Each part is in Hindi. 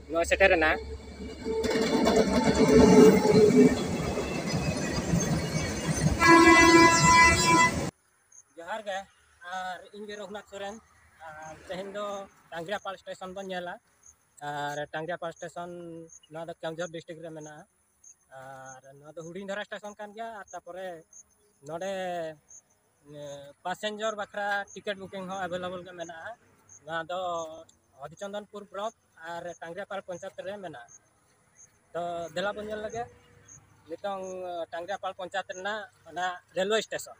ᱱᱚᱣᱟ ᱥᱮᱴᱮᱨᱮᱱᱟ ᱡᱚᱦᱟᱨ ᱜᱮ ᱟᱨ ᱤᱧ ᱜᱮ ᱨᱚᱜᱷᱩᱱᱟᱛᱷ ᱥᱚᱨᱮᱱ ᱛᱮᱦᱮᱧ ᱫᱚ ᱴᱟᱝᱜᱨᱤᱭᱟᱯᱟᱲ ᱥᱴᱮᱥᱚᱱ ᱵᱚᱱ ᱧᱮᱞᱟ ᱟᱨ ᱴᱟᱝᱜᱨᱤᱭᱟᱯᱟᱲ ᱥᱴᱮᱥᱚन ᱱᱚᱣᱟ ᱫᱚ केवंझर डिस्ट्रिक्ट रे मेना और नोआ दो हुडिंग धारा स्टेशन कान गया और तापरे नोडे पैसेंजर बखरा टिकट बुकिंग हो अवेलेबल के मेना नोआ दो हरिचंदनपुर ब्लॉक और टांगरियापाड़ पंचायत रे मेना तो देला बन नेल लगे नितोंग टांगरियापाड़ पंचायत रेना ना रेलवे स्टेशन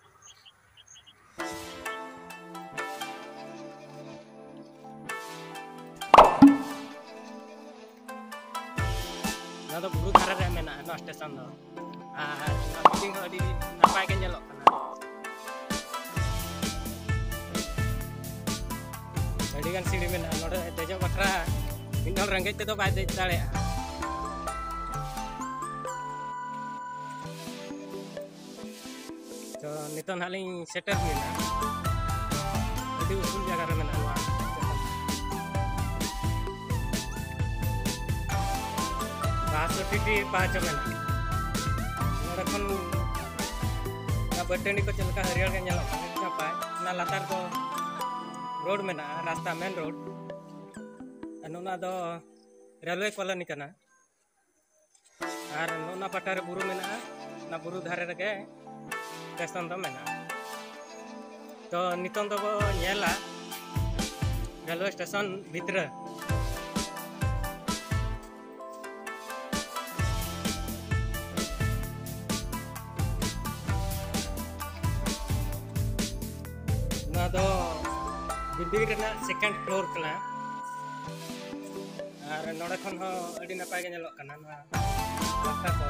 ना तो बुरु धारा रे मेना नो स्टेशन दो और बिल्डिंग हो अडी नापाय के नेलो कना अडी गान सीढ़ी मेना नोडे देजो बखरा मिनल रंगे ते दो बाय दे दाड़े तो नितो नालिंग सेटर मेना अडी उसूल जगह रे मेना नोआ टीटी पाँच मेना नोडे खन ना बटनी को चलका हरियर के नेलो नापाय ना लातार को रोड मेना रास्ता मेन रोड नोना दो रेलवे कॉलोनी कना और नोना पटारे बुरु मेना ना बुरु धारे रगे स्टेशन दो मेना तो नितों दो नेला रेलवे स्टेशन भीतर ना दो बिल्डिंग रेना सेकंड फ्लोर कना और नोडे खन हो अडी नपाय के नेलो कना ना रास्ता को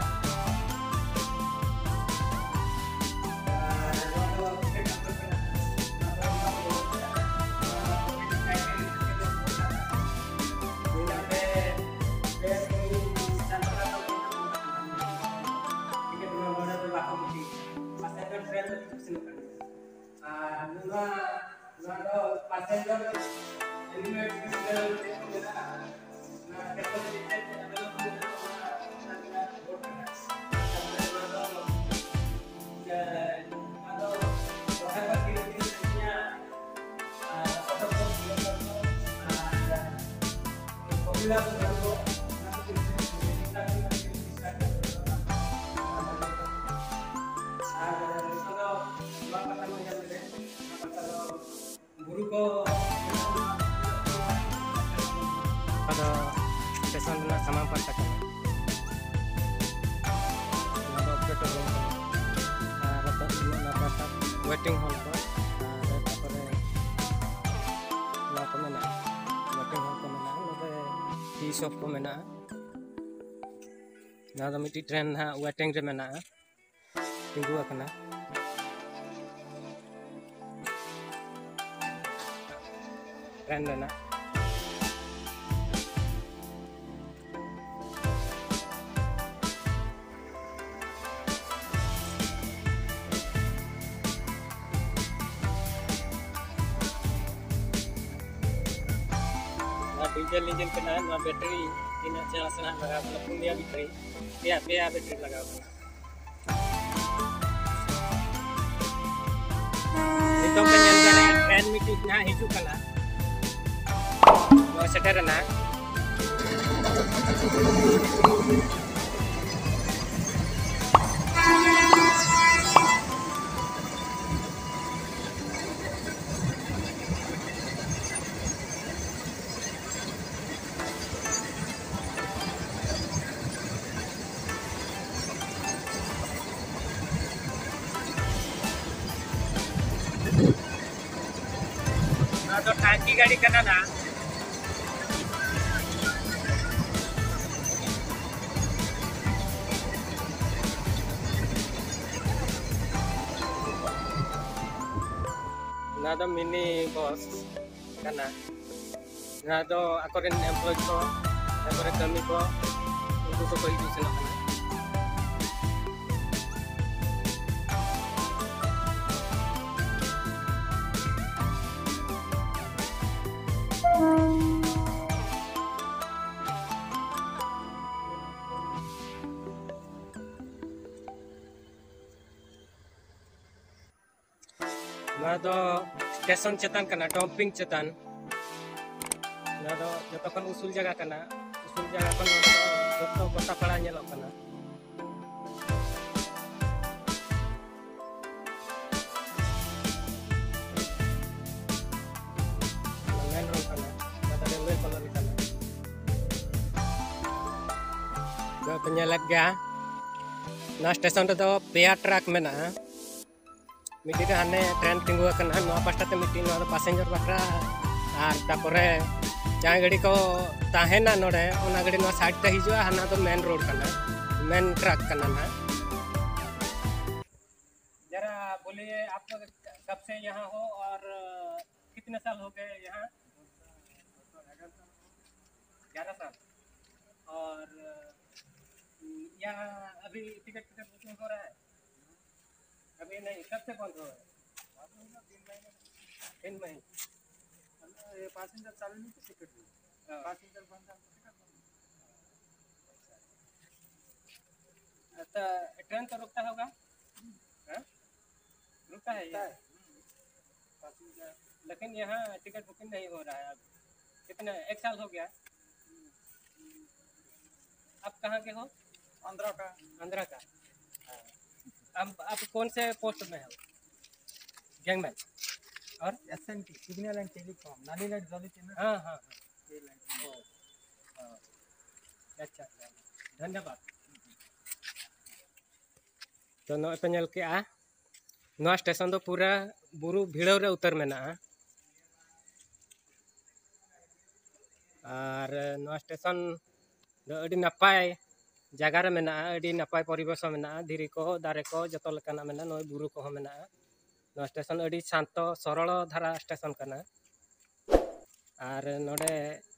passenger guru ko pada stesen na sama pantak na operator room rata na pata waiting hall ko tapore na ko mena waiting hall ko mena node tea shop ko mena na do miti train ha waiting re mena tinggu akana train लेना डीजल इंजन के ना बैटरी तीन चला सना लगा पुनिया बैटरी पे बैटरी लगा नितो के नेल जाने ट्रेन मीटिंग ना हिजू कला सेटरना ना तो टांकी गाड़ी करना ना ना दो मिनी बस करना ना दो अकोरेन एम्प्लॉय को तापर कमी को उनको तो कोई दूसरा करना स्टेशन चेतान कना डम्पिंग चेतान जो उसूल जगह कना उसूल जगह जो गोटा पड़ा नेलो कना मेन रोड कना रेलवे कॉलोनी कना जो पेnyelek ga ना स्टेशन रे दो पेया ट्रक मेना मिट्टी हाने ट्रेन तिंगु कना नो पास्टा मिट्टी नो पैसेंजर बकरा और तापरे जहाँ गाड़ी को ताहेना नोड़े ओना गाड़ी नो साइड ते हिजुआ हाना तो मेन रोड कना मेन ट्रक कना ना। जरा बोलिए आप कब से यहाँ हो और कितने साल हो गए यहाँ? 11 साल। और यहाँ अभी टिकट बुकिंग हो रहा है? अभी नहीं, कब से बंद हो रहा है? 3 महीने। पैसेंजर चालू नहीं तो टिकट पैसेंजर बंद तो ट्रेन तो रुकता होगा? रुकता है ये? लेकिन यहाँ टिकट बुकिंग नहीं हो रहा है अब। कितने 1 साल हो गया? आप कहाँ के हो? आंध्रा का। आंध्रा का। आप कौन से पोस्ट में हो? गैंगमैन और एसएनटी सिग्नल एंड टेलीकॉम नाली लाइट जली थी ना। हाँ हाँ ये लाइट। अच्छा धन्यवाद। तो नो पे नेल के आ नो स्टेशन तो पूरा बुरु भिड़ो रे उतर में ना और नो स्टेशन दो अडी नपाय जगह रे मेना अडी नपाय परिवेश मेना धीरे को दारे को जतो लेकाना मेना नो बुरु को मेना नो स्टेशन अडी शांत सरल धारा स्टेशन कना और नोडे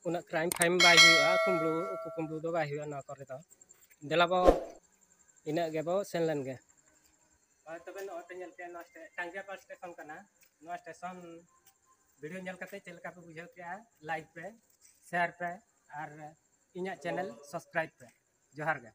उना क्राइम फाइम बाय हुआ कुंबलू दो बाय हुआ ना करे तो देलाबो इना गेबो सेनलन गे तबे नो पे नेल के नो टांगिया पास स्टेशन कना नो स्टेशन वीडियो नेल कते चलका पे बुझाव के लाइक पे शेयर पे और इना चैनल सब्सक्राइब पे जोहार गे।